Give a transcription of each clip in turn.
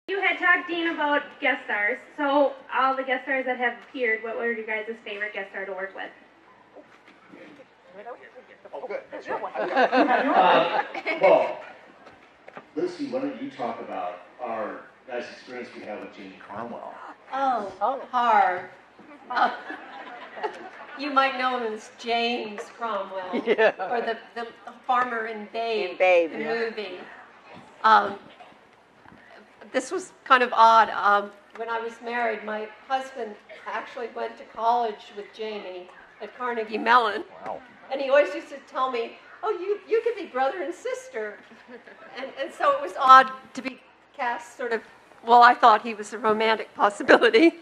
You had talked, Dean, about guest stars. So, all the guest stars that have appeared, what were your guys' favorite guest star to work with? Oh, good. Well, Lucy, why don't you talk about our nice experience we had with Jamie Cromwell? Oh, hard. You might know him as James Cromwell, or the farmer in Babe, the movie. This was kind of odd. When I was married, my husband actually went to college with Jamie at Carnegie Mellon. Wow. And he always used to tell me, oh, you could be brother and sister. And so it was odd to be cast sort of, well, I thought he was a romantic possibility.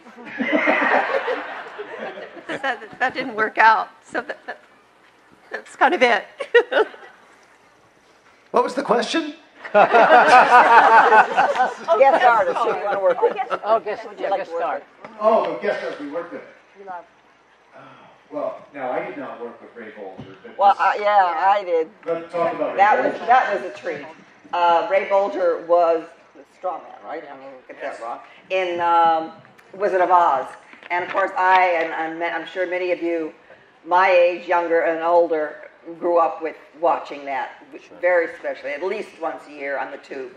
that didn't work out. So that's kind of it. What was the question? Guest artist who you want to work with. Guest star. Oh, the guest stars we worked with. You love. Well, now I did not work with Ray Bolger. Well, I did. Let's talk about Ray That Bolger. that was a treat. Ray Bolger was the straw man, right? I'm going to get that wrong. In Wizard of Oz. And of course, I'm sure many of you, my age, younger and older, grew up with watching that, very especially, at least once a year on the tube.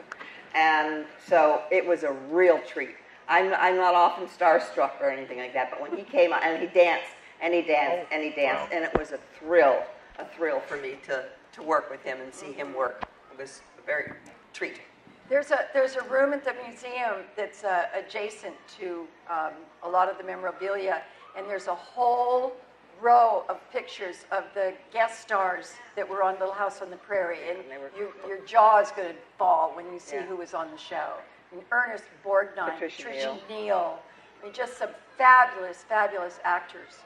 And so it was a real treat. I'm not often starstruck or anything like that, but when he came out and he danced, and he danced, and he danced, and it was a thrill for me to work with him and see him work. It was a very treat. There's a room at the museum that's adjacent to a lot of the memorabilia, and there's a whole row of pictures of the guest stars that were on Little House on the Prairie, and your jaw is going to fall when you see who was on the show. I mean, Ernest Borgnine, Patricia Neal. I mean, just some fabulous, fabulous actors.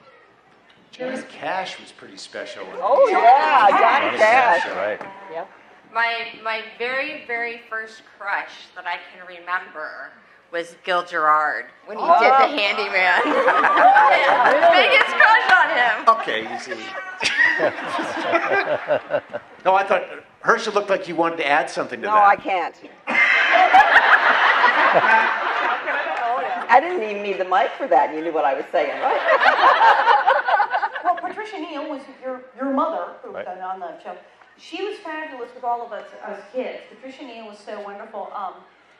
Johnny Cash was pretty special. Oh, yeah, Johnny Cash. Right. Yep. My very, very first crush that I can remember was Gil Gerard when he did the handyman. Biggest crush on him. Okay, easy. No, I thought Herschel looked like you wanted to add something to that. No, I can't. I didn't even need the mic for that. You knew what I was saying, right? Well, Patricia Neal was your mother who was Right. on the show. She was fabulous with all of us as kids. Patricia Neal was so wonderful.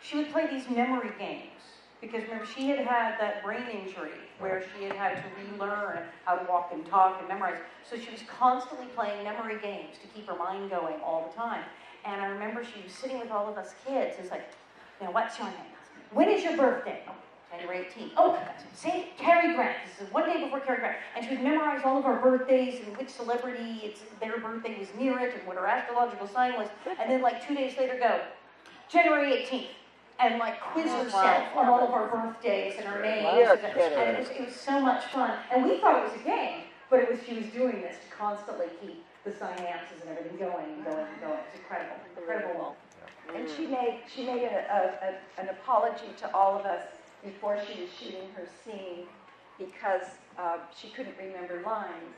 She would play these memory games because remember she had had that brain injury where she had to relearn how to walk and talk and memorize. So she was constantly playing memory games to keep her mind going all the time. And I remember she was sitting with all of us kids. It's like, now what's your name? When is your birthday? Oh, January 18th. Oh, say Cary Grant. This is one day before Cary Grant. And she would memorize all of our birthdays and which celebrity their birthday was near it and what her astrological sign was. And then like 2 days later go, January 18th. And like quiz herself on all of our birthdays and our names. And it was so much fun. And we thought it was a game, but she was doing this to constantly keep the synapses and everything going and going and going. It was incredible. Incredible. And she made an apology to all of us before she was shooting her scene because she couldn't remember lines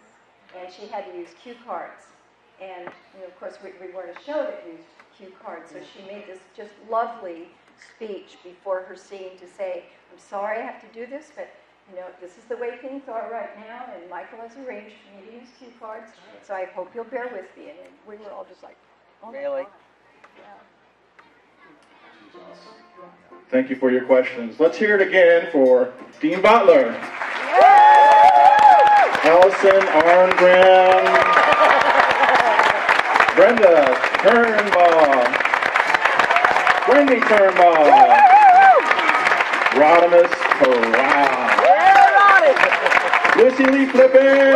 and she had to use cue cards. And of course, we weren't a show that used cue cards, so she made this just lovely speech before her scene to say, "I'm sorry I have to do this, but this is the way things are right now, and Michael has arranged for me to use cue cards, so I hope you'll bear with me." And we were all just like, "Oh, really?" Thank you for your questions. Let's hear it again for Dean Butler. Allison Arngren. Brenda Turnbaugh. Wendy Turnbaugh. Rodimus Corral. Lucy Lee Flippin.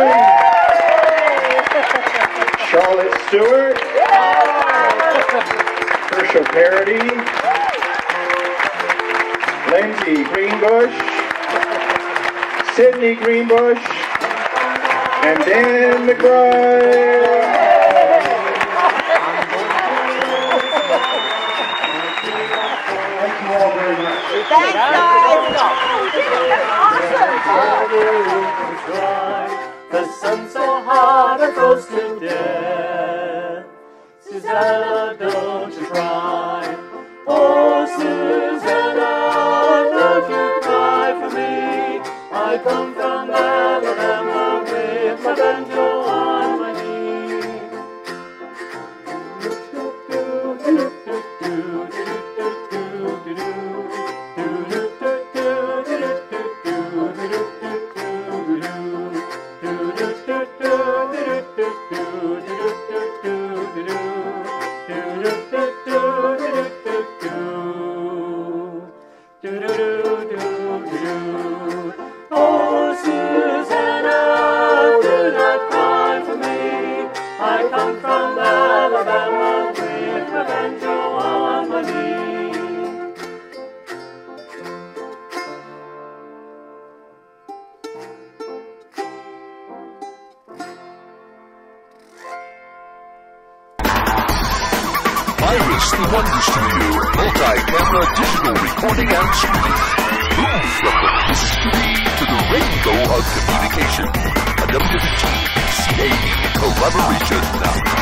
Charlotte Stewart. Herschel Parody. Lindsay Greenbush, Sydney Greenbush, and Dan McBride. Thank you all very much. Thanks, guys. The sun so hot it froze to death. Susanna, don't you cry. Oh, Susanna. studio, multi-camera digital recording and streaming. Move from the mystery to the rainbow of communication. A WWT-BCA collaboration.